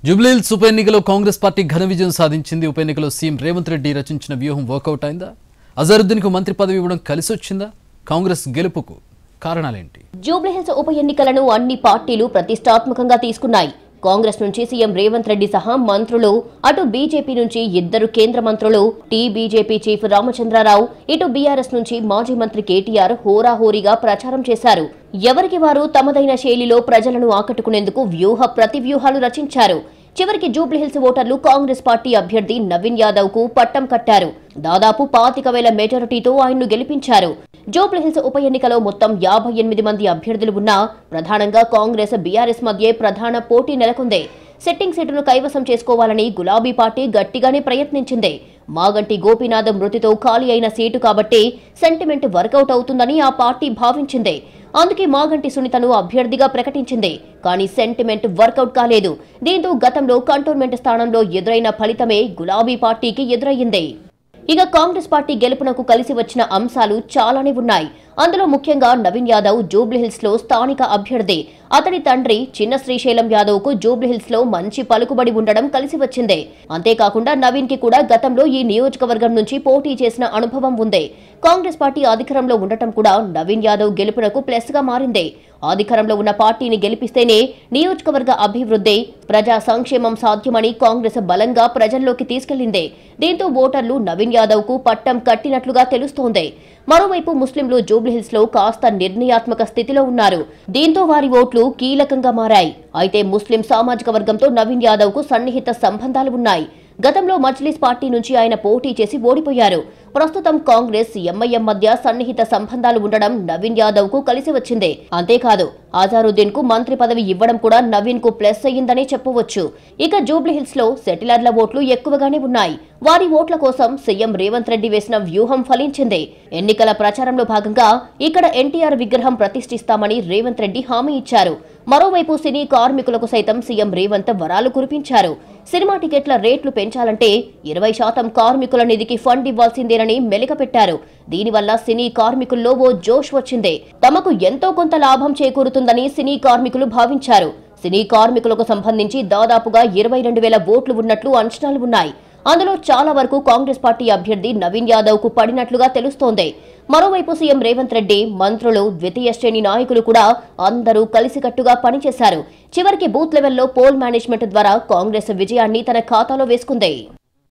జూబ్లీహిల్స్ ఉప ఎన్నికలో కాంగ్రెస్ పార్టీ ఘన విజయం సాధించింది. ఉప ఎన్నికలో సీఎం రేవంత్ రెడ్డి రచించిన వ్యూహం వర్కౌట్ అయిందా? అజరుద్దీన్కు మంత్రి పదవి ఇవ్వడం కలిసొచ్చిందా? కాంగ్రెస్ గెలుపుకు కారణాలేంటి? జూబ్లీహిల్స్ ఉప ఎన్నికలను అన్ని పార్టీలు ప్రతిష్టాత్మకంగా తీసుకున్నాయి. కాంగ్రెస్ నుంచి సీఎం రేవంత్ రెడ్డి సహా మంత్రులు, అటు బీజేపీ నుంచి 2 కేంద్ర మంత్రులు, బీజేపీ చీఫ్ రామచంద్రరావు, ఇటు బీఆర్ఎస్ నుంచి మాజీ మంత్రి కేటీఆర్ హోరాహోరీగా ప్రచారం చేశారు. ఎవరికి వారు తమదైన శైలిలో ప్రజలను ఆకట్టుకునేందుకు ప్రతివ్యూహాలు రచించారు. చివరికి జూబ్లీహిల్స్ ఓటర్లు కాంగ్రెస్ పార్టీ అభ్యర్థి నవీన్ యాదవ్ కు పట్టం కట్టారు. దాదాపు 25,000 మెజారిటీతో ఆయన్ను గెలిపించారు. జూబ్లీహిల్స్ ఉప ఎన్నికలో మొత్తం 58 మంది అభ్యర్థులు ఉన్నా ప్రధానంగా కాంగ్రెస్ బీఆర్ఎస్ మధ్య ప్రధాన పోటీ నెలకొంది. సెట్టింగ్ సీటును కైవసం చేసుకోవాలని గులాబీ పార్టీ గట్టిగానే ప్రయత్నించింది. మాగంటి గోపీనాథ్ మృతితో ఖాళీ అయిన సీటు కాబట్టి సెంటిమెంట్ వర్కౌట్ అవుతుందని ఆ పార్టీ భావించింది. అందుకే మాగంటి సునీతను అభ్యర్థిగా ప్రకటించింది. కానీ సెంటిమెంట్ వర్కౌట్ కాలేదు. దీంతో గతంలో కంటోన్మెంట్ స్థానంలో ఎదురైన ఫలితమే గులాబీ పార్టీకి ఎదురయ్యింది. ఇక కాంగ్రెస్ పార్టీ గెలుపునకు కలిసి వచ్చిన అంశాలు చాలానే ఉన్నాయి. అందులో ముఖ్యంగా నవీన్ యాదవ్ జూబ్లీహిల్స్ లో స్థానిక అభ్యర్థి. అతడి తండ్రి చిన్న శ్రీశైలం యాదవ్ కు జూబ్లీహిల్స్ లో మంచి పలుకుబడి ఉండడం కలిసి వచ్చింది. అంతేకాకుండా నవీన్ కి కూడా గతంలో ఈ నియోజకవర్గం నుంచి పోటీ చేసిన అనుభవం ఉంది. కాంగ్రెస్ పార్టీ అధికారంలో ఉండటం కూడా నవీన్ యాదవ్ గెలుపునకు ప్లస్ గా మారింది. అధికారంలో ఉన్న పార్టీని గెలిపిస్తేనే నియోజకవర్గ అభివృద్ధి, ప్రజా సంక్షేమం సాధ్యమని కాంగ్రెస్ బలంగా ప్రజల్లోకి తీసుకెళ్లింది. దీంతో ఓటర్లు నవీన్ యాదవ్ కు పట్టం కట్టినట్లుగా తెలుస్తోంది. మరోవైపు ముస్లింలు జూబ్లీహిల్స్ లో కాస్త నిర్ణయాత్మక స్థితిలో ఉన్నారు. దీంతో వారి ఓట్లు కీలకంగా మారాయి. అయితే ముస్లిం సామాజిక వర్గంతో నవీన్ యాదవ్ కు సన్నిహిత సంబంధాలు ఉన్నాయి. గతంలో మజ్లిస్ పార్టీ నుంచి ఆయన పోటీ చేసి ఓడిపోయారు. ప్రస్తుతం కాంగ్రెస్, ఎంఐఎం మధ్య సన్నిహిత సంబంధాలు ఉండడం నవీన్ యాదవ్ కు కలిసి వచ్చింది. అంతేకాదు అజరుద్దీన్ కు మంత్రి పదవి ఇవ్వడం కూడా నవీన్ కు ప్లస్ అయ్యిందనే చెప్పవచ్చు. ఇక జూబ్లీహిల్స్ లో సెటిలర్ల ఓట్లు ఎక్కువగానే ఉన్నాయి. వారి ఓట్ల కోసం సీఎం రేవంత్ రెడ్డి వేసిన వ్యూహం ఫలించింది. ఎన్నికల ప్రచారంలో భాగంగా ఇక్కడ ఎన్టీఆర్ విగ్రహం ప్రతిష్ఠిస్తామని రేవంత్ రెడ్డి హామీ ఇచ్చారు. మరోవైపు సినీ కార్మికులకు సైతం సీఎం రేవంత్ వరాలు కురిపించారు. సినిమా టికెట్ల రేట్లు పెంచాలంటే 20% కార్మికుల నిధికి ఫండ్ ఇవ్వాల్సిందేనని మెలికపెట్టారు. దీనివల్ల సినీ కార్మికుల్లో ఓ జోష్ వచ్చింది. తమకు ఎంతో కొంత లాభం చేకూరుతుందని సినీ కార్మికులు భావించారు. సినీ కార్మికులకు సంబంధించి దాదాపుగా 22,000 ఓట్లు ఉన్నట్లు అంచనాలు ఉన్నాయి. అందులో చాలా వరకు కాంగ్రెస్ పార్టీ అభ్యర్థి నవీన్ యాదవ్ కు పడినట్లుగా తెలుస్తోంది. మరోవైపు సీఎం రేవంత్ రెడ్డి, మంత్రులు, ద్వితీయ శ్రేణి నాయకులు కూడా అందరూ కలిసికట్టుగా పనిచేశారు. చివరికి బూత్ లెవెల్లో పోల్ మేనేజ్మెంట్ ద్వారా కాంగ్రెస్ విజయాన్ని తన ఖాతాలో వేసుకుంది.